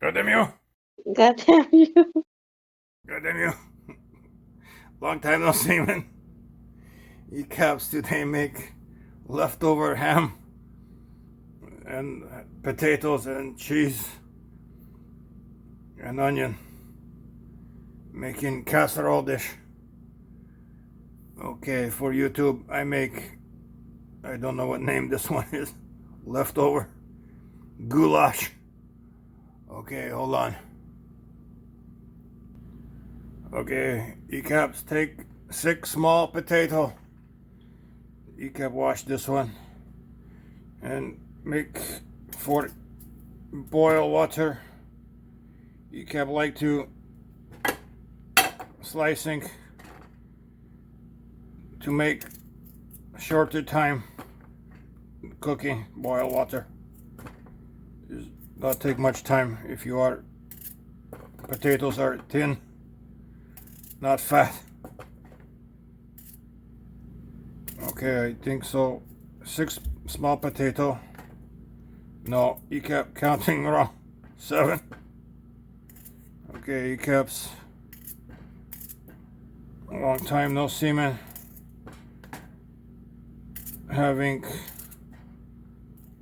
God damn you! God damn you. God damn you! Long time no see, man. You caps today make leftover ham and potatoes and cheese and onion. Making casserole dish. Okay, for YouTube, I don't know what name this one is. Leftover goulash. Okay, hold on. Okay, ECAPs, take 6 small potato. ECAP wash this one and make 4 boil water. ECAP like to slicing to make shorter time cooking boil water. Does not take much time if your potatoes are thin, not fat. Okay, I think so. 6 small potato. No, you kept counting wrong. 7. Okay, you kept a long time no semen. Having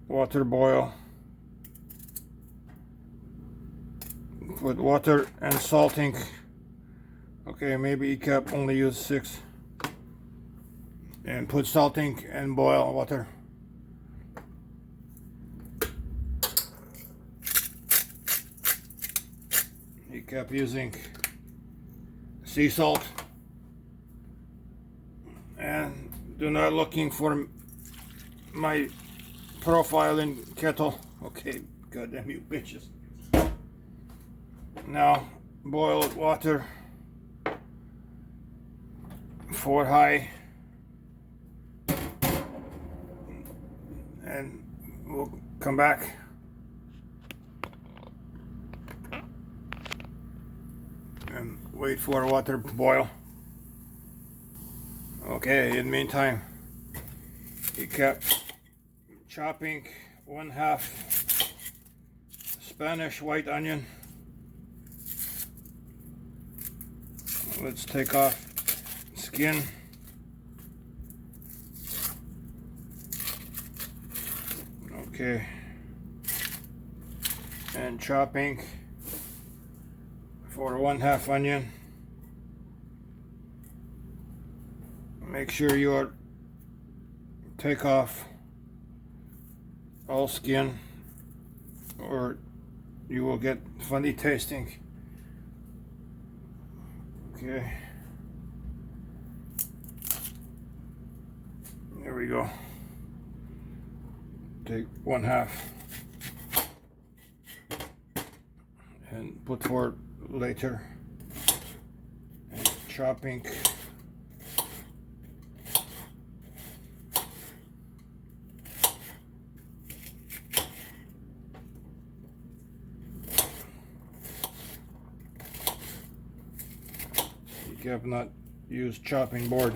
water boil. Put water and salting. Okay, maybe you kept only use 6. And put salting and boil water. He kept using sea salt. And do not looking for my profile in kettle. Okay, goddamn you bitches. Now boil water 4 high. And we'll come back. And wait for water to boil. Okay, in the meantime, you kept chopping 1/2 Spanish white onion. Let's take off skin. Okay, and chopping for 1/2 onion. Make sure you take off all skin or you will get funny tasting. Okay, there we go. Take 1/2 and put for later. And chopping you have not used chopping board.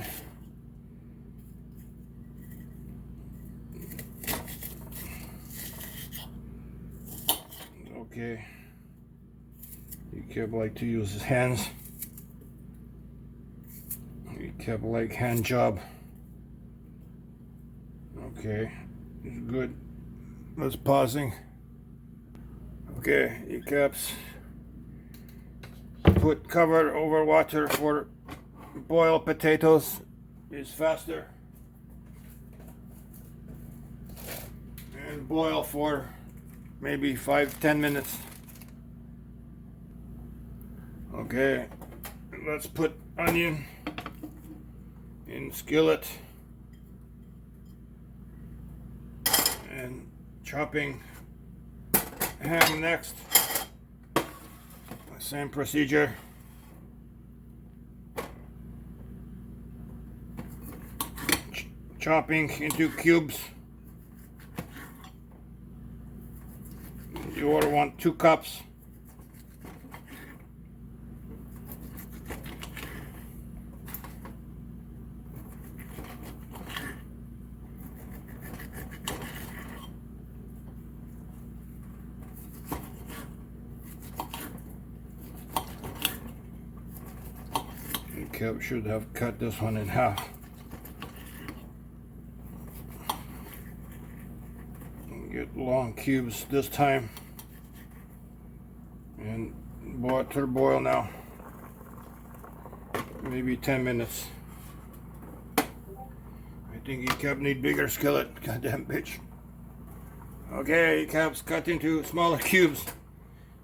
Okay, you kept like to use his hands. You kept like hand job. Okay, it's good. Let's pausing. Okay, you kept put cover over water for boiled potatoes is faster. And boil for maybe 5-10 minutes. Okay, let's put onion in skillet and chopping ham next. Same procedure. Chopping into cubes. You order want 2 cups. should have cut this one in half. Get long cubes this time, and boil now. Maybe 10 minutes. I think ECAP need bigger skillet. Goddamn bitch. Okay, ECAP's cut into smaller cubes.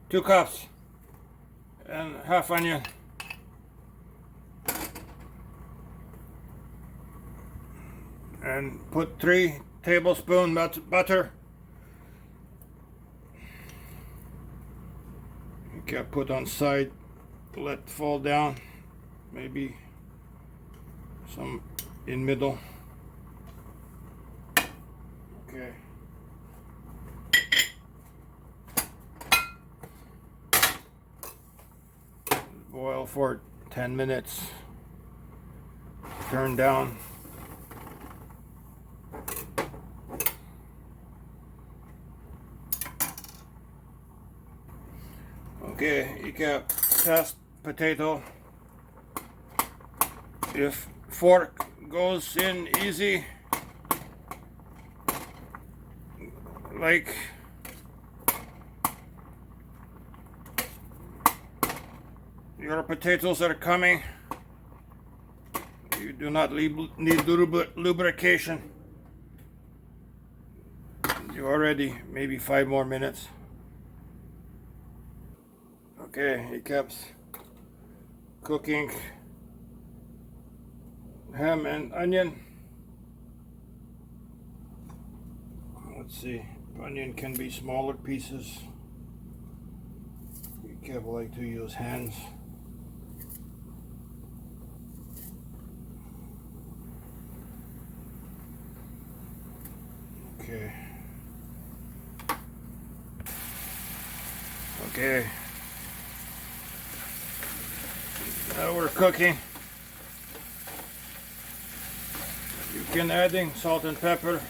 2 cups and half onion. And put 3 tablespoons butter. ECAP put on side, let fall down. Maybe some in middle. Okay. Boil for 10 minutes. Turn down. Okay, ECAP test potato. If fork goes in easy, like your potatoes are coming, you do not need lubrication. You already maybe 5 more minutes. Okay, it keeps cooking ham and onion. Let's see, onion can be smaller pieces. Be careful, like to use hands. Okay. Okay. Now we're cooking. You can adding salt and pepper.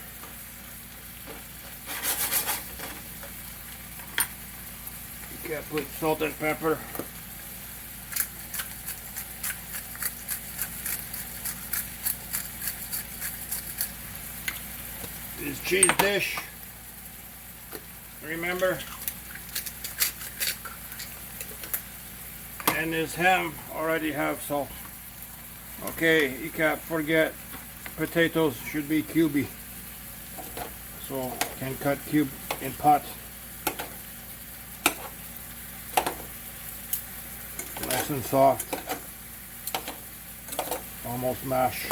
You can put salt and pepper. This cheese dish, remember, and this ham already have salt. Okay, you can't forget potatoes should be cubey, so can cut cube in pots. Nice and soft, almost mash.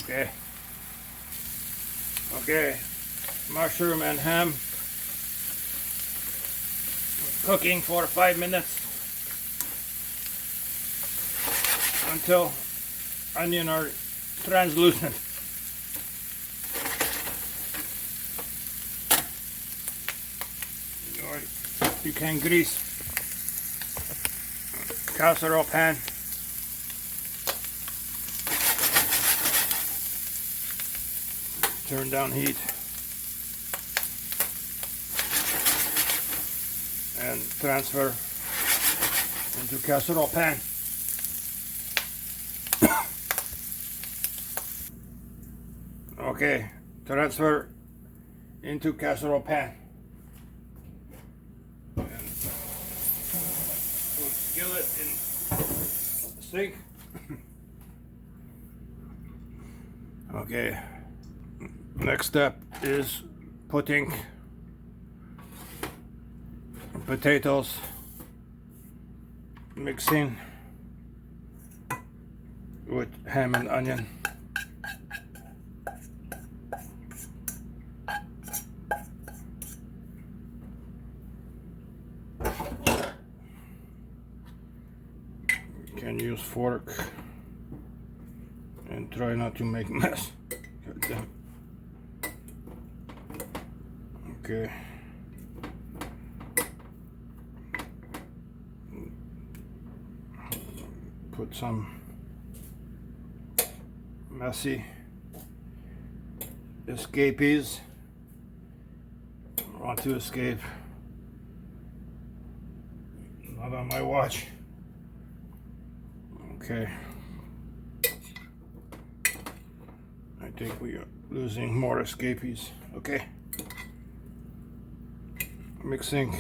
Okay. Okay. Mushroom and ham cooking for 5 minutes until onion are translucent. Or you can grease casserole pan. Turn down heat and transfer into casserole pan. Okay, transfer into casserole pan. And put skillet in sink. Okay. Next step is putting potatoes, mixing with ham and onion. You can use fork and try not to make mess. Okay. Put some messy escapees. I want to escape. Not on my watch. Okay. I think we are losing more escapees. Okay. Mixing.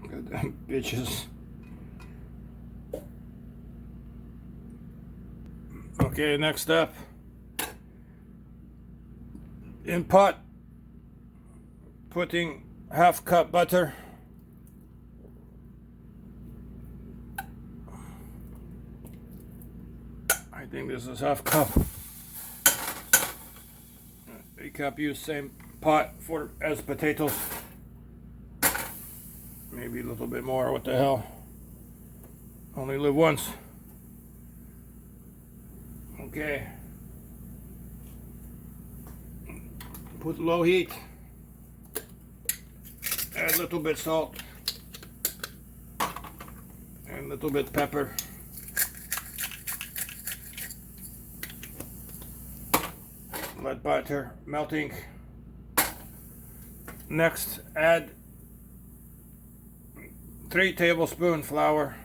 Goddamn bitches. Okay, next up. In pot, putting half cup butter. I think this is half cup. A cup, use same pot for as potatoes. Maybe a little bit more, what the hell. Only live once. Okay. Put low heat. Add a little bit salt. And a little bit pepper. Let butter melting. Next, add 3 tablespoons flour.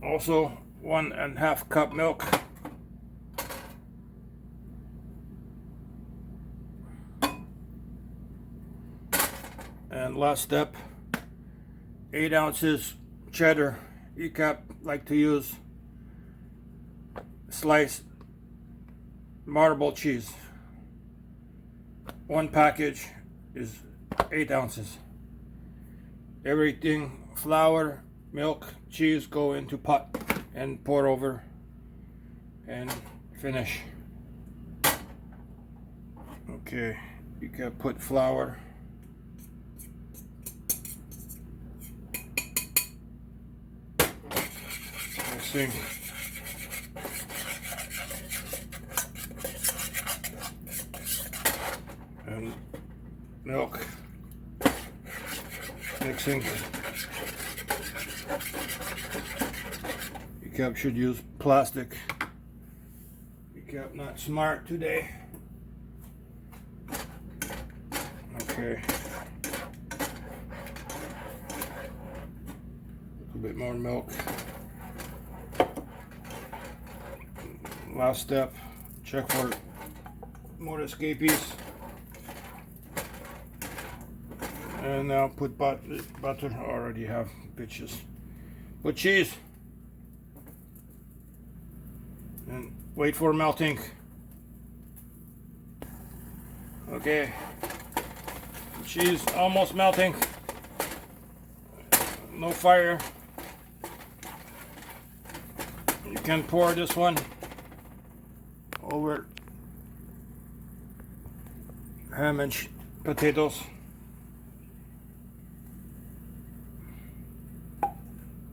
Also 1.5 cup milk. And last step, 8 ounces cheddar. You can like to use sliced marble cheese. 1 package is 8 ounces. Everything, flour, milk, cheese, go into pot and pour over and finish. Okay, you can put flour. Mixing. And milk. Mixing. Your cup should use plastic. Your cup not smart today. Okay. A little bit more milk. Last step, check for more escapees. And now put butter. Already have bitches. Put cheese. And wait for melting. Okay. Cheese almost melting. No fire. You can pour this one over ham and potatoes.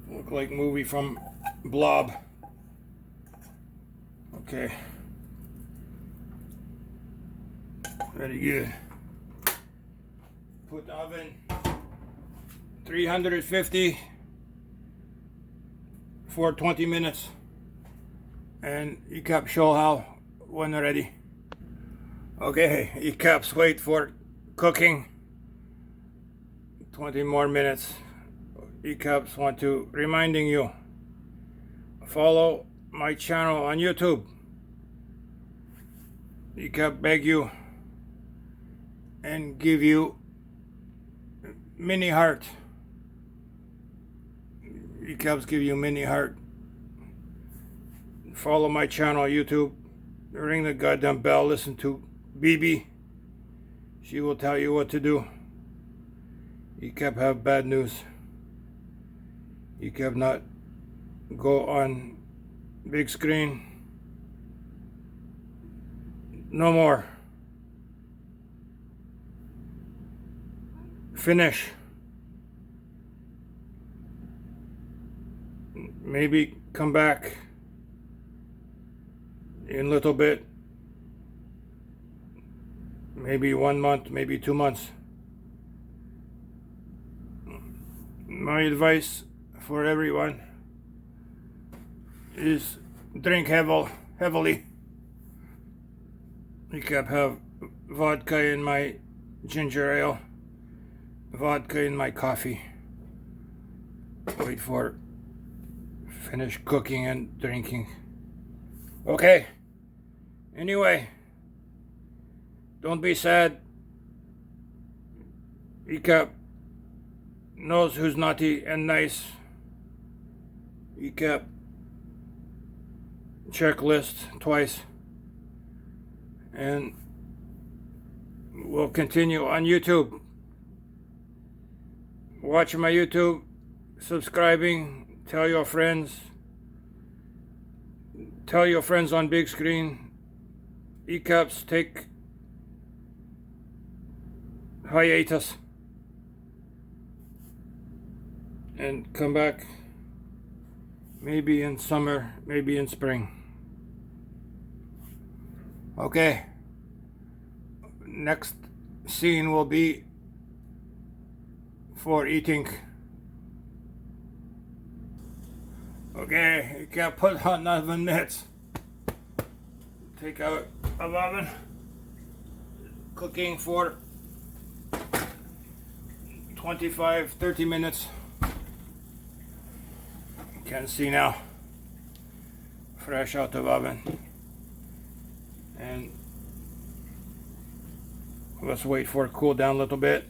Look like movie from Blob. Okay. Very good. Put oven 350 for 20 minutes. And you can show how when ready. Okay, you caps wait for cooking 20 more minutes. You caps want to reminding you, follow my channel on YouTube. You cap beg you and give you mini heart. You caps give you mini heart. Follow my channel on YouTube. Ring the goddamn bell. Listen to BB. She will tell you what to do. You kept have bad news. You kept not go on big screen. No more. Finish. Maybe come back in a little bit, maybe 1 month, maybe 2 months. my advice for everyone is drink heavily. I kept have vodka in my ginger ale, vodka in my coffee. Wait for finish cooking and drinking. Okay. Anyway, don't be sad. Ecap knows who's naughty and nice. Ecap checklist twice. And we'll continue on YouTube. Watch my YouTube, subscribing, tell your friends. Tell your friends on big screen. ECAPs take hiatus and come back maybe in summer, maybe in spring. Okay, next scene will be for eating. Okay, you can't put on oven mitts. Take out of oven. Cooking for 25-30 minutes. You can see now. Fresh out of oven. And let's wait for it to cool down a little bit.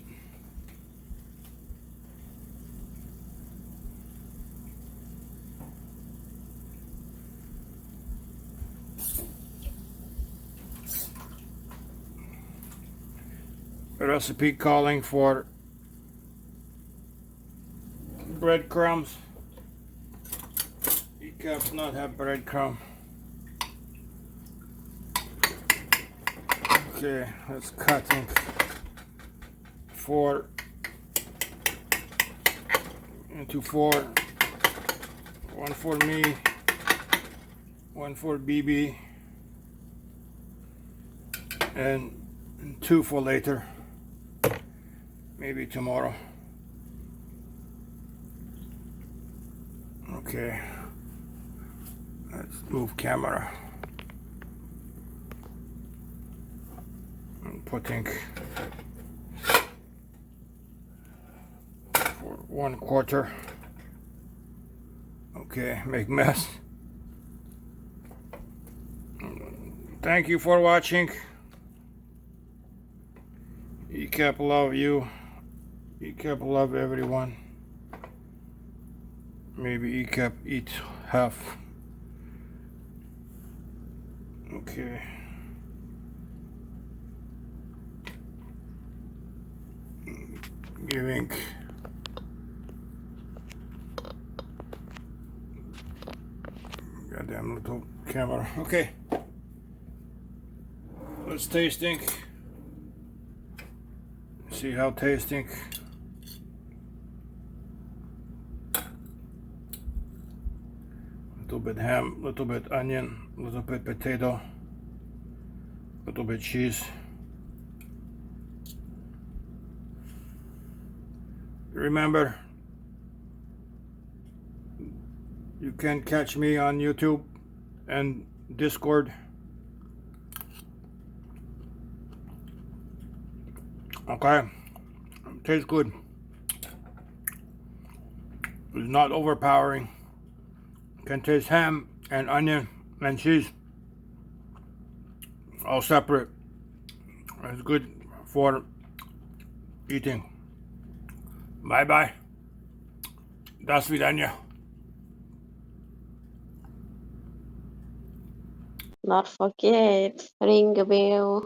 Recipe calling for breadcrumbs. You can't not have breadcrumb. Okay, let's cutting four into four. One for me, one for BB, and two for later. Maybe tomorrow. Okay. Let's move camera. I'm putting for 1/4. Okay, make mess. Thank you for watching. ECAP love you. ECAP love everyone. Maybe ECAP eat half. Okay. Giving goddamn little camera. Okay. Let's tasting. See how tasting. Little bit ham, little bit onion, little bit potato, little bit cheese. Remember, you can catch me on YouTube and Discord. Okay, tastes good. It's not overpowering. Can taste ham and onion and cheese all separate. It's good for eating. Bye bye. До свидания. Not forget, ring a bell.